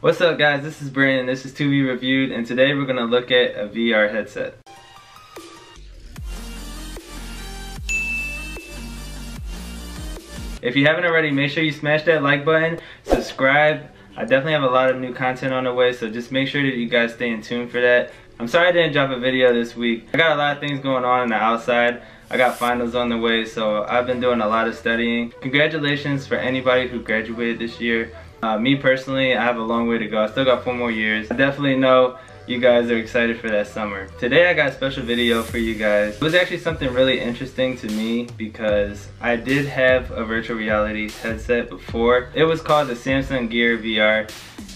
What's up guys, this is Brandon, this is To Be Reviewed, and today we're going to look at a VR headset. If you haven't already, make sure you smash that like button, subscribe. I definitely have a lot of new content on the way, so just make sure that you guys stay in tune for that. I'm sorry I didn't drop a video this week. I got a lot of things going on the outside. I got finals on the way, so I've been doing a lot of studying. Congratulations for anybody who graduated this year. Me personally, I have a long way to go. I still got 4 more years. I definitely know you guys are excited for that summer. Today I got a special video for you guys. It was actually something really interesting to me because I did have a virtual reality headset before. It was called the Samsung Gear VR,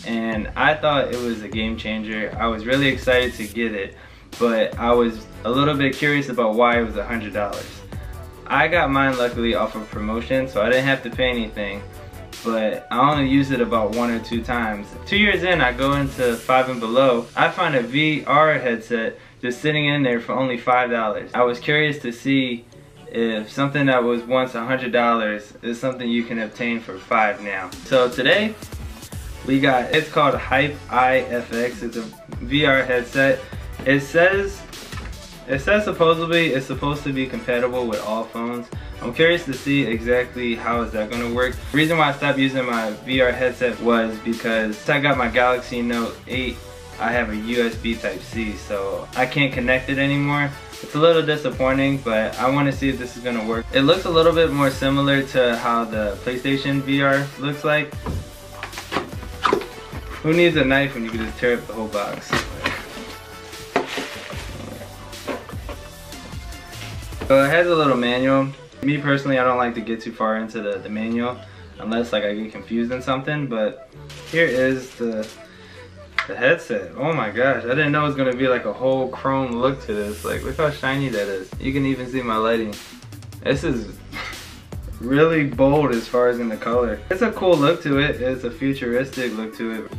and I thought it was a game changer. I was really excited to get it, but I was a little bit curious about why it was $100. I got mine luckily off of promotion, so I didn't have to pay anything. But I only used it about 1 or 2 times. 2 years in, I go into Five and Below. I find a VR headset just sitting in there for only $5. I was curious to see if something that was once $100 is something you can obtain for $5 now. So today, we got, it's called Hype IFX. It's a VR headset. It says supposedly it's supposed to be compatible with all phones. I'm curious to see exactly how is that going to work. The reason why I stopped using my VR headset was because I got my Galaxy Note 8. I have a USB Type-C, so I can't connect it anymore. It's a little disappointing, but I want to see if this is going to work. It looks a little bit more similar to how the PlayStation VR looks like. Who needs a knife when you can just tear up the whole box? So it has a little manual. Me personally, I don't like to get too far into the manual unless like I get confused in something, but here is the headset. Oh my gosh, I didn't know it was gonna be like a whole chrome look to this. Like, look how shiny that is. You can even see my lighting. This is really bold as far as in the color. It's a cool look to it. It's a futuristic look to it.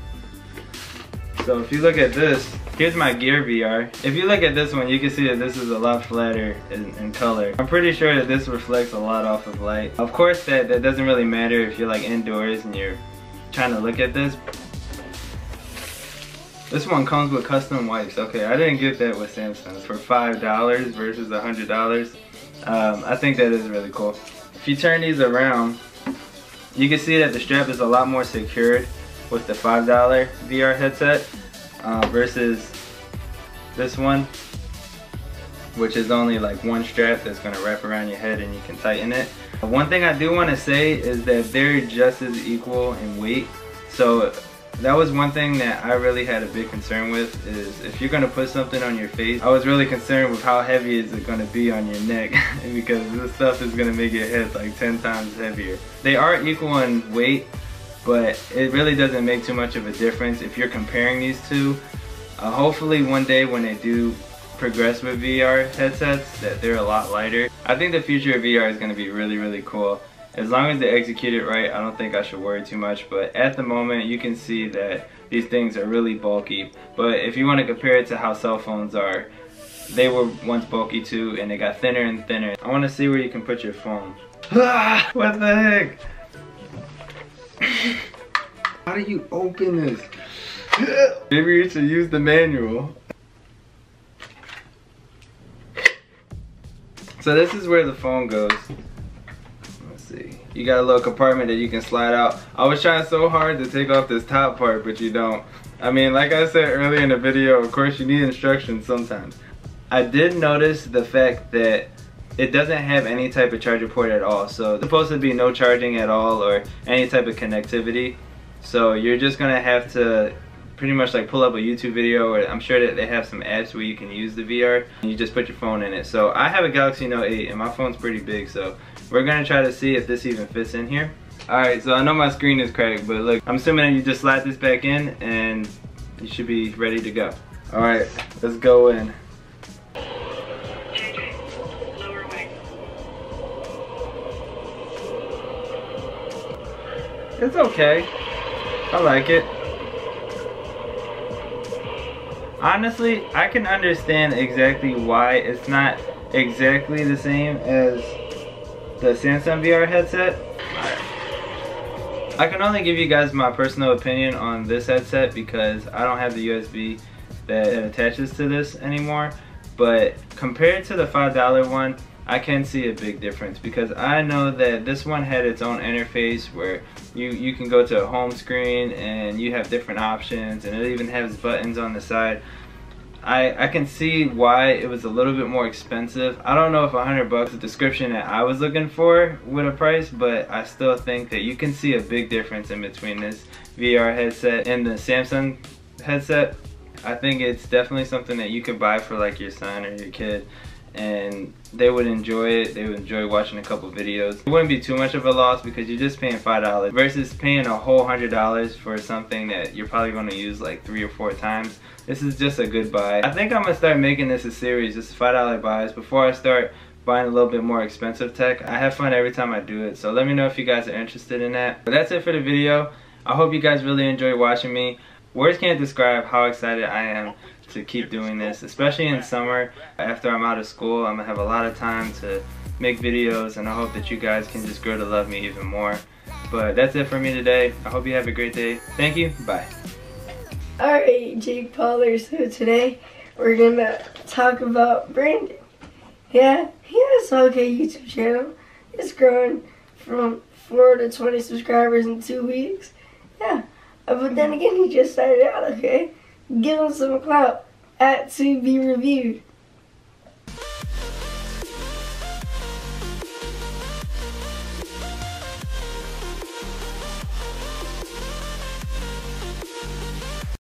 So if you look at this, here's my Gear VR. If you look at this one, you can see that this is a lot flatter in color. I'm pretty sure that this reflects a lot off of light. Of course, that doesn't really matter if you're like indoors and you're trying to look at this. This one comes with custom wipes. Okay, I didn't get that with Samsung for $5 versus $100. I think that is really cool. If you turn these around, you can see that the strap is a lot more secured with the $5 VR headset versus this one, which is only like one strap that's going to wrap around your head and you can tighten it. One thing I do want to say is that they're just as equal in weight. So that was one thing that I really had a big concern with, is if you're going to put something on your face, I was really concerned with how heavy is it going to be on your neck because this stuff is going to make your head like 10 times heavier. They are equal in weight, but it really doesn't make too much of a difference if you're comparing these two. Hopefully one day when they do progress with VR headsets, that they're a lot lighter. I think the future of VR is going to be really, really cool. As long as they execute it right, I don't think I should worry too much, but at the moment you can see that these things are really bulky. But if you want to compare it to how cell phones are, they were once bulky too, and they got thinner and thinner. I want to see where you can put your phone. What the heck? How do you open this? Maybe you should use the manual. So this is where the phone goes. Let's see. You got a little compartment that you can slide out. I was trying so hard to take off this top part, but you don't. I mean, like I said earlier in the video, of course you need instructions sometimes. I did notice the fact that it doesn't have any type of charger port at all. So there's supposed to be no charging at all or any type of connectivity. So you're just gonna have to pretty much like pull up a YouTube video, or I'm sure that they have some apps where you can use the VR and you just put your phone in it. So I have a Galaxy Note 8 and my phone's pretty big, so we're gonna try to see if this even fits in here. Alright, so I know my screen is cracked, but look, I'm assuming that you just slide this back in and you should be ready to go. Alright, let's go in. It's okay. I like it. Honestly, I can understand exactly why it's not exactly the same as the Samsung VR headset. I can only give you guys my personal opinion on this headset because I don't have the USB that attaches to this anymore. But compared to the $5 one, I can see a big difference because I know that this one had its own interface where you can go to a home screen and you have different options, and it even has buttons on the side. I can see why it was a little bit more expensive. I don't know if $100 is the description that I was looking for with a price, but I still think that you can see a big difference in between this VR headset and the Samsung headset. I think it's definitely something that you could buy for like your son or your kid, and they would enjoy it. They would enjoy watching a couple videos. It wouldn't be too much of a loss because you're just paying $5 versus paying a whole $100 for something that you're probably going to use like 3 or 4 times. This is just a good buy. I think I'm going to start making this a series, just $5 buys, before I start buying a little bit more expensive tech. I have fun every time I do it, so let me know if you guys are interested in that. But that's it for the video. I hope you guys really enjoy watching me. Words can't describe how excited I am to keep doing this, especially in summer. After I'm out of school, I'm gonna have a lot of time to make videos, and I hope that you guys can just grow to love me even more. But that's it for me today. I hope you have a great day. Thank you. Bye. Alright, Jake Pollard, so today we're gonna talk about Brandon. Yeah, he has an okay YouTube channel. It's growing from 4 to 20 subscribers in 2 weeks. Yeah, but then again, he just started out, okay? Give him some clout at To Be Reviewed.